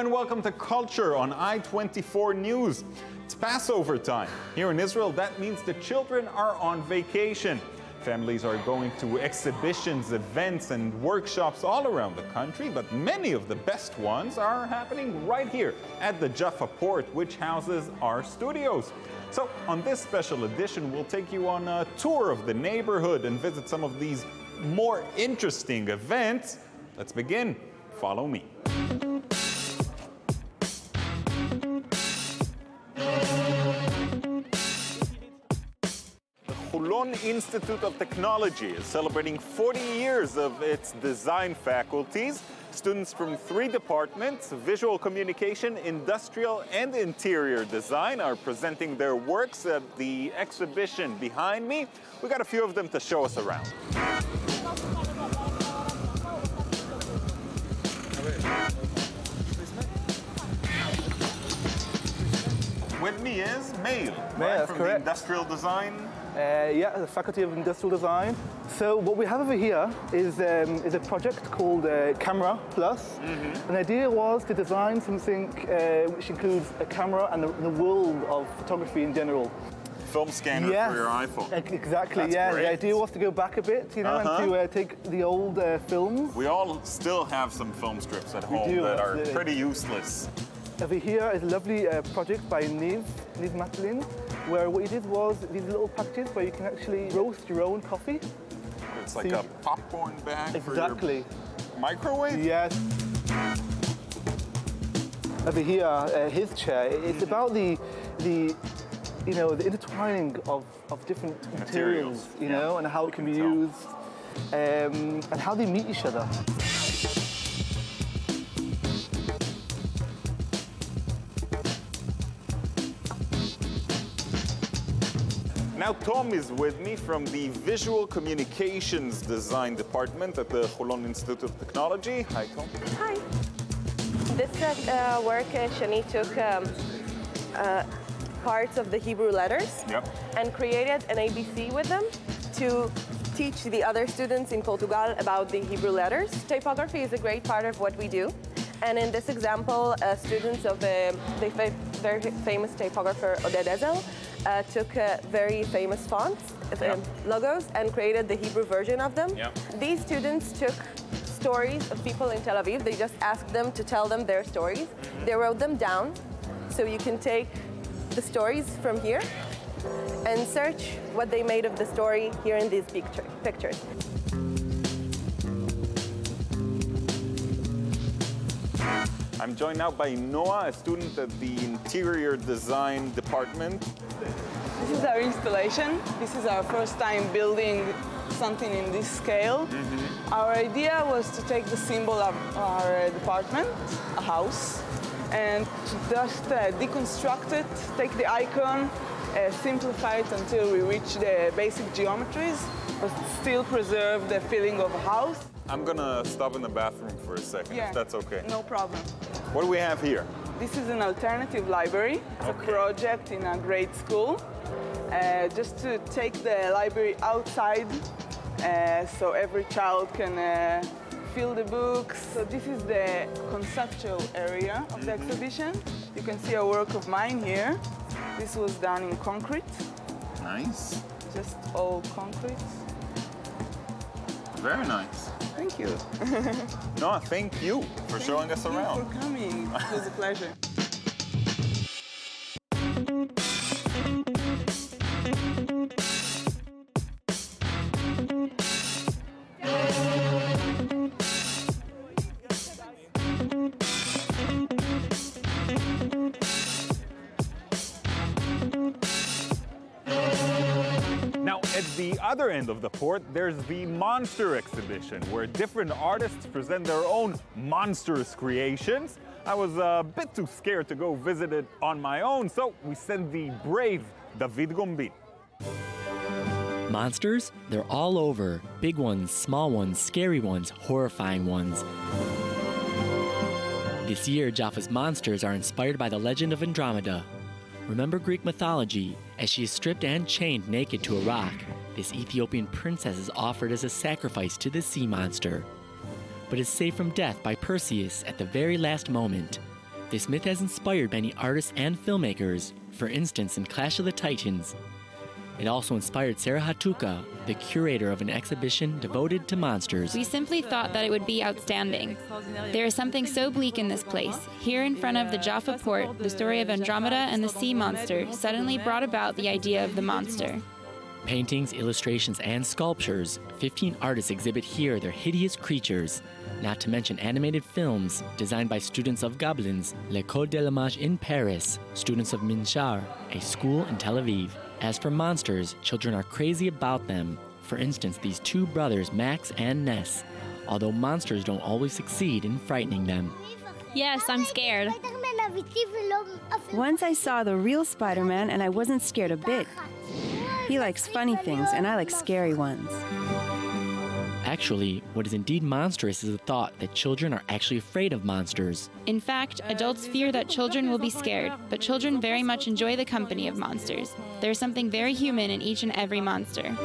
and welcome to Culture on I-24 News. It's Passover time. Here in Israel, that means the children are on vacation. Families are going to exhibitions, events, and workshops all around the country, but many of the best ones are happening right here at the Jaffa Port, which houses our studios. So on this special edition, we'll take you on a tour of the neighborhood and visit some of these more interesting events. Let's begin. Follow me. Holon Institute of Technology is celebrating 40 years of its design faculties. Students from 3 departments, visual communication, industrial, and interior design, are presenting their works at the exhibition behind me. We got a few of them to show us around. With me is Mail, right, from the industrial design. Yeah, the Faculty of Industrial Design. So what we have over here is a project called Camera Plus. And the idea was to design something which includes a camera and the world of photography in general. Film scanner for your iPhone. Exactly, That's yeah. great. The idea was to go back a bit, you know, and to take the old films. We all still have some film strips at home that are pretty useless. Over here is a lovely project by Niv Matlin, where what he did was these little packages where you can actually roast your own coffee. It's like a popcorn bag for your microwave? Yes. Over here, his chair, it's about the intertwining of different materials, you know, and how it can be used, and how they meet each other. Now Tom is with me from the Visual Communications Design Department at the Holon Institute of Technology. Hi, Tom. Hi. This work, Shani took parts of the Hebrew letters and created an ABC with them to teach the other students in Portugal about the Hebrew letters. Typography is a great part of what we do. And in this example, students of the very famous typographer Oded Ezel took very famous fonts, logos, and created the Hebrew version of them. These students took stories of people in Tel Aviv. They just asked them to tell them their stories. They wrote them down, so you can take the stories from here and search what they made of the story here in these pictures. I'm joined now by Noah, a student at the Interior Design Department. This is our installation. This is our first time building something in this scale. Our idea was to take the symbol of our department, a house, and to just deconstruct it, take the icon, simplify it until we reach the basic geometries, but still preserve the feeling of a house. I'm gonna stop in the bathroom for a second, if that's okay. No problem. What do we have here? This is an alternative library. It's a project in a grade school, just to take the library outside so every child can feel the books. So this is the conceptual area of the exhibition. You can see a work of mine here. This was done in concrete. Nice. Just all concrete. Very nice. Thank you. Noah, thank you for showing us around. Thank you for coming. It was a pleasure. Now, at the other end of the port, there's the Monster exhibition, where different artists present their own monstrous creations. I was a bit too scared to go visit it on my own, so we sent the brave David Gombin. Monsters? They're all over. Big ones, small ones, scary ones, horrifying ones. This year, Jaffa's monsters are inspired by the legend of Andromeda. Remember Greek mythology? As she is stripped and chained naked to a rock, this Ethiopian princess is offered as a sacrifice to the sea monster, but is saved from death by Perseus at the very last moment. This myth has inspired many artists and filmmakers, for instance in Clash of the Titans. It also inspired Sarah Hatuka, the curator of an exhibition devoted to monsters. We simply thought that it would be outstanding. There is something so bleak in this place. Here in front of the Jaffa Port, the story of Andromeda and the sea monster suddenly brought about the idea of the monster. Paintings, illustrations, and sculptures, 15 artists exhibit here their hideous creatures, not to mention animated films designed by students of Gobelins, L'École de l'Image in Paris, students of Minchar, a school in Tel Aviv. As for monsters, children are crazy about them. For instance, these two brothers, Max and Ness, although monsters don't always succeed in frightening them. Yes, I'm scared. Once I saw the real Spider-Man and I wasn't scared a bit. He likes funny things and I like scary ones. Actually, what is indeed monstrous is the thought that children are actually afraid of monsters. In fact, adults fear that children will be scared, but children very much enjoy the company of monsters. There's something very human in each and every monster.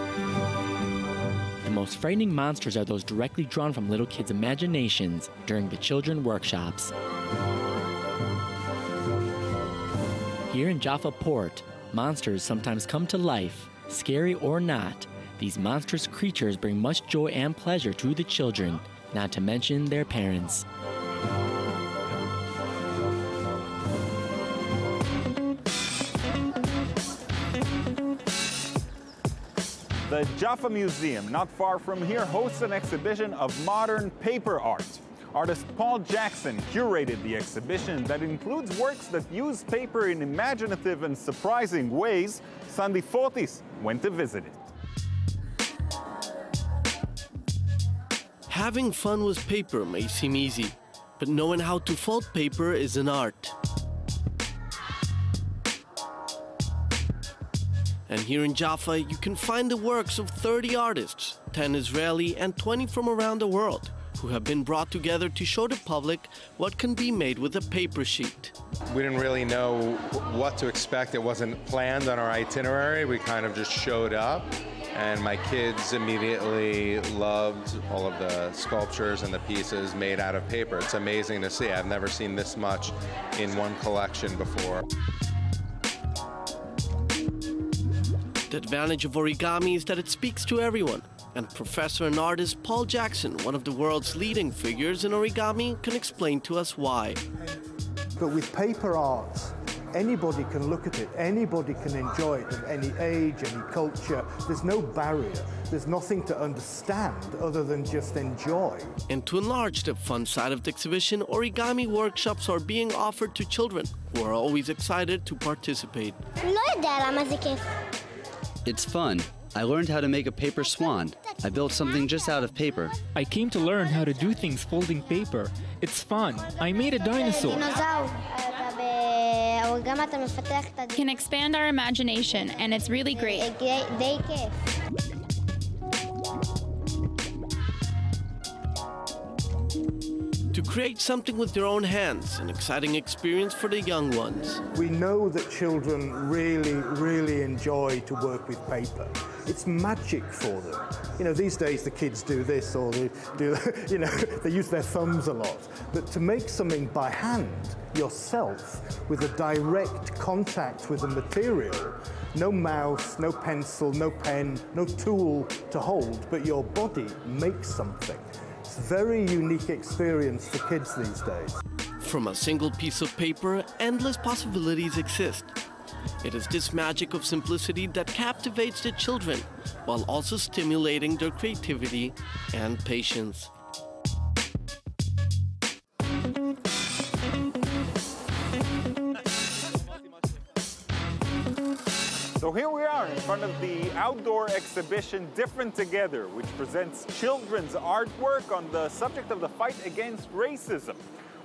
The most frightening monsters are those directly drawn from little kids' imaginations during the children workshops. Here in Jaffa Port, monsters sometimes come to life, scary or not. These monstrous creatures bring much joy and pleasure to the children, not to mention their parents. The Jaffa Museum, not far from here, hosts an exhibition of modern paper art. Artist Paul Jackson curated the exhibition that includes works that use paper in imaginative and surprising ways. Sandy Fortis went to visit it. Having fun with paper may seem easy, but knowing how to fold paper is an art. And here in Jaffa, you can find the works of 30 artists, 10 Israeli and 20 from around the world, who have been brought together to show the public what can be made with a paper sheet. We didn't really know what to expect. It wasn't planned on our itinerary. We kind of just showed up. And my kids immediately loved all of the sculptures and the pieces made out of paper. It's amazing to see. I've never seen this much in one collection before. The advantage of origami is that it speaks to everyone. And professor and artist Paul Jackson, one of the world's leading figures in origami, can explain to us why. But with paper art, anybody can look at it, anybody can enjoy it of any age, any culture. There's no barrier. There's nothing to understand other than just enjoy. And to enlarge the fun side of the exhibition, origami workshops are being offered to children who are always excited to participate. It's fun. I learned how to make a paper swan. I built something just out of paper. I came to learn how to do things folding paper. It's fun. I made a dinosaur. Can expand our imagination, and it's really great. To create something with their own hands, an exciting experience for the young ones. We know that children really enjoy to work with paper. It's magic for them. You know, these days the kids do this or they do, you know, they use their thumbs a lot. But to make something by hand, yourself, with a direct contact with the material, no mouse, no pencil, no pen, no tool to hold, but your body makes something. It's a very unique experience for kids these days. From a single piece of paper, endless possibilities exist. It is this magic of simplicity that captivates the children, while also stimulating their creativity and patience. So here we are in front of the outdoor exhibition Different Together, which presents children's artwork on the subject of the fight against racism.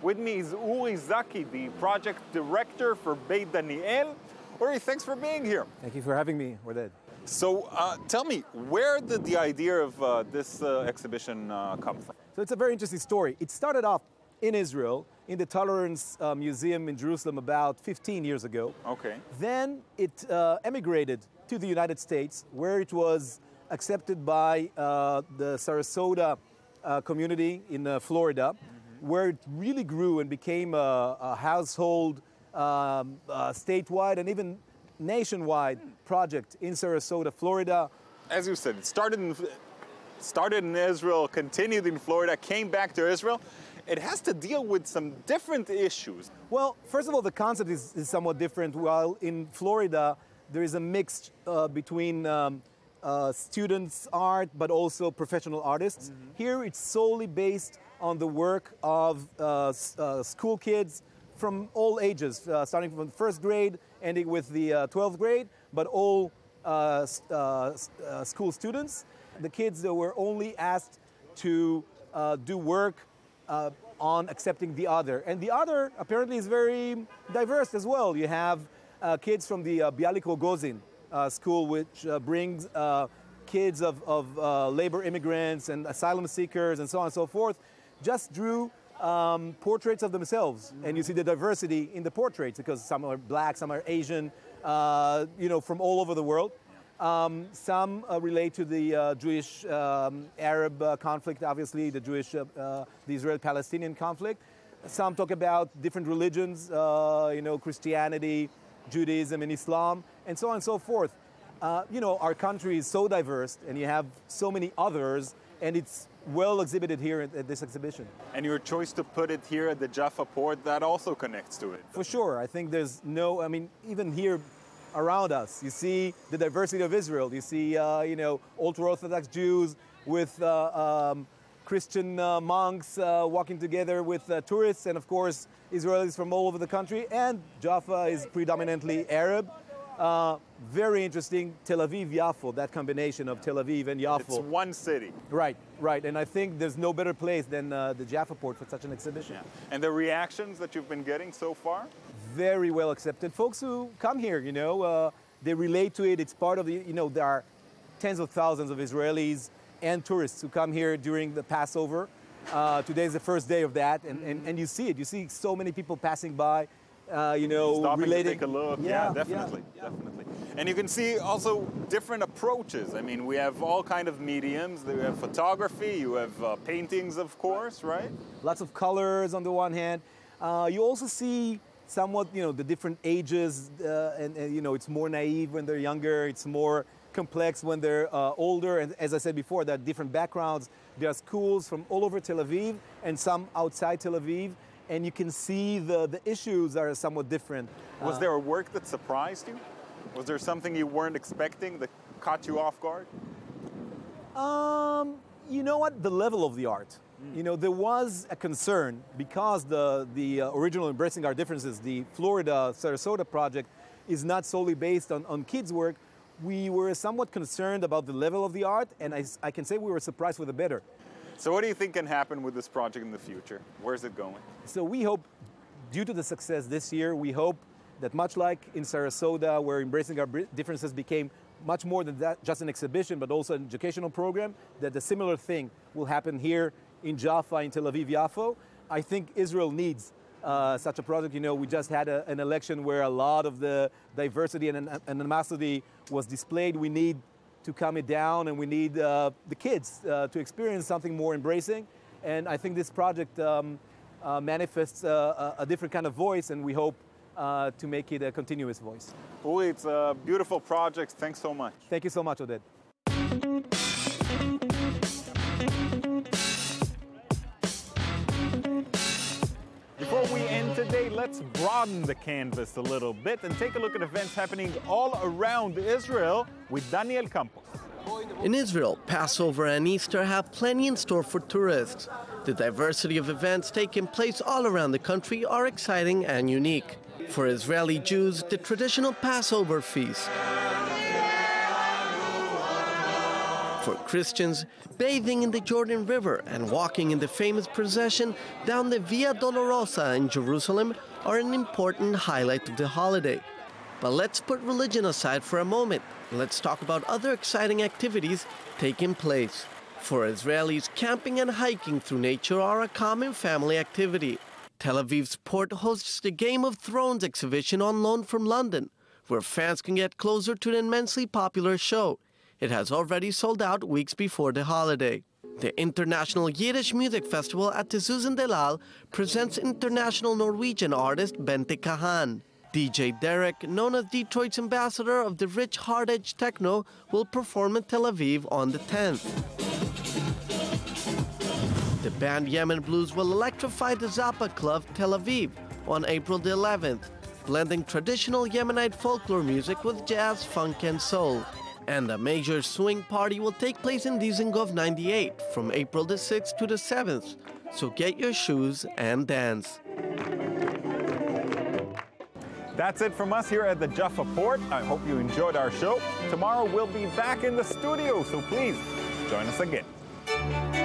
With me is Uri Zaki, the project director for Beit Daniel. Uri, thanks for being here. Thank you for having me, Warded. So tell me, where did the idea of this exhibition come from? So it's a very interesting story. It started off in Israel, in the Tolerance Museum in Jerusalem about 15 years ago. Okay. Then it emigrated to the United States, where it was accepted by the Sarasota community in Florida. where it really grew and became a household, statewide and even nationwide project in Sarasota, Florida. As you said, it started in Israel, continued in Florida, came back to Israel. It has to deal with some different issues. Well, first of all, the concept is somewhat different. While in Florida, there is a mix between students' art, but also professional artists. Here, it's solely based on the work of school kids from all ages, starting from the first grade, ending with the 12th grade, but all school students. The kids were only asked to do work on accepting the other. And the other apparently is very diverse as well. You have kids from the Bialik Rogozin school, which brings kids of labor immigrants and asylum seekers and so on and so forth, just drew portraits of themselves. And you see the diversity in the portraits because some are black, some are Asian, from all over the world. Some relate to the Jewish-Arab conflict, obviously, the Israel-Palestinian conflict. Some talk about different religions, Christianity, Judaism, and Islam, and so on and so forth. Our country is so diverse, and you have so many others, and it's well exhibited here at this exhibition. And your choice to put it here at the Jaffa Port, that also connects to it. For sure. I think there's even here around us, you see the diversity of Israel. You see, ultra-Orthodox Jews with Christian monks walking together with tourists, and of course, Israelis from all over the country. And Jaffa is predominantly Arab. Very interesting, Tel Aviv, Yafo, that combination of Tel Aviv and Yafo. It's one city. Right. And I think there's no better place than the Jaffa Port for such an exhibition. Yeah. And the reactions that you've been getting so far? Very well accepted. Folks who come here, they relate to it. It's part of there are tens of thousands of Israelis and tourists who come here during the Passover. Today is the first day of that, and you see it. You see so many people passing by, stopping relating. To take a look. Yeah, definitely. And you can see also different approaches. I mean, we have all kind of mediums. We have photography, you have paintings, of course, right? Lots of colors on the one hand. You also see somewhat, the different ages, and it's more naive when they're younger. It's more complex when they're older. And as I said before, there are different backgrounds. There are schools from all over Tel Aviv and some outside Tel Aviv. And you can see the issues are somewhat different. Was there a work that surprised you? Was there something you weren't expecting that caught you off guard? You know what? The level of the art. There was a concern because the original Embracing Our Differences, the Florida Sarasota project, is not solely based on kids' work. We were somewhat concerned about the level of the art, and I can say we were surprised for the better. So what do you think can happen with this project in the future? Where's it going? So we hope, due to the success this year, we hope that much like in Sarasota, where Embracing Our Differences became much more than that, just an exhibition, but also an educational program, that a similar thing will happen here in Jaffa, in Tel Aviv, Yafo. I think Israel needs such a project. We just had an election where a lot of the diversity and animosity was displayed. We need to calm it down, and we need the kids to experience something more embracing. And I think this project manifests a different kind of voice, and we hope to make it a continuous voice. Uli, it's a beautiful project. Thanks so much. Thank you so much, Oded. Before we end today, let's broaden the canvas a little bit and take a look at events happening all around Israel with Daniel Campos. In Israel, Passover and Easter have plenty in store for tourists. The diversity of events taking place all around the country are exciting and unique. For Israeli Jews, the traditional Passover feast. For Christians, bathing in the Jordan River and walking in the famous procession down the Via Dolorosa in Jerusalem are an important highlight of the holiday. But let's put religion aside for a moment. Let's talk about other exciting activities taking place. For Israelis, camping and hiking through nature are a common family activity. Tel Aviv's port hosts the Game of Thrones exhibition on loan from London, where fans can get closer to the immensely popular show. It has already sold out weeks before the holiday. The International Yiddish Music Festival at Tezuzan Delal presents international Norwegian artist Bente Kahan. DJ Derek, known as Detroit's ambassador of the rich hard edge techno, will perform in Tel Aviv on the 10th. The band Yemen Blues will electrify the Zappa Club Tel Aviv on April the 11th, blending traditional Yemenite folklore music with jazz, funk, and soul. And a major swing party will take place in Dizengoff 98 from April the 6th to the 7th. So get your shoes and dance. That's it from us here at the Jaffa Port. I hope you enjoyed our show. Tomorrow we'll be back in the studio, so please join us again.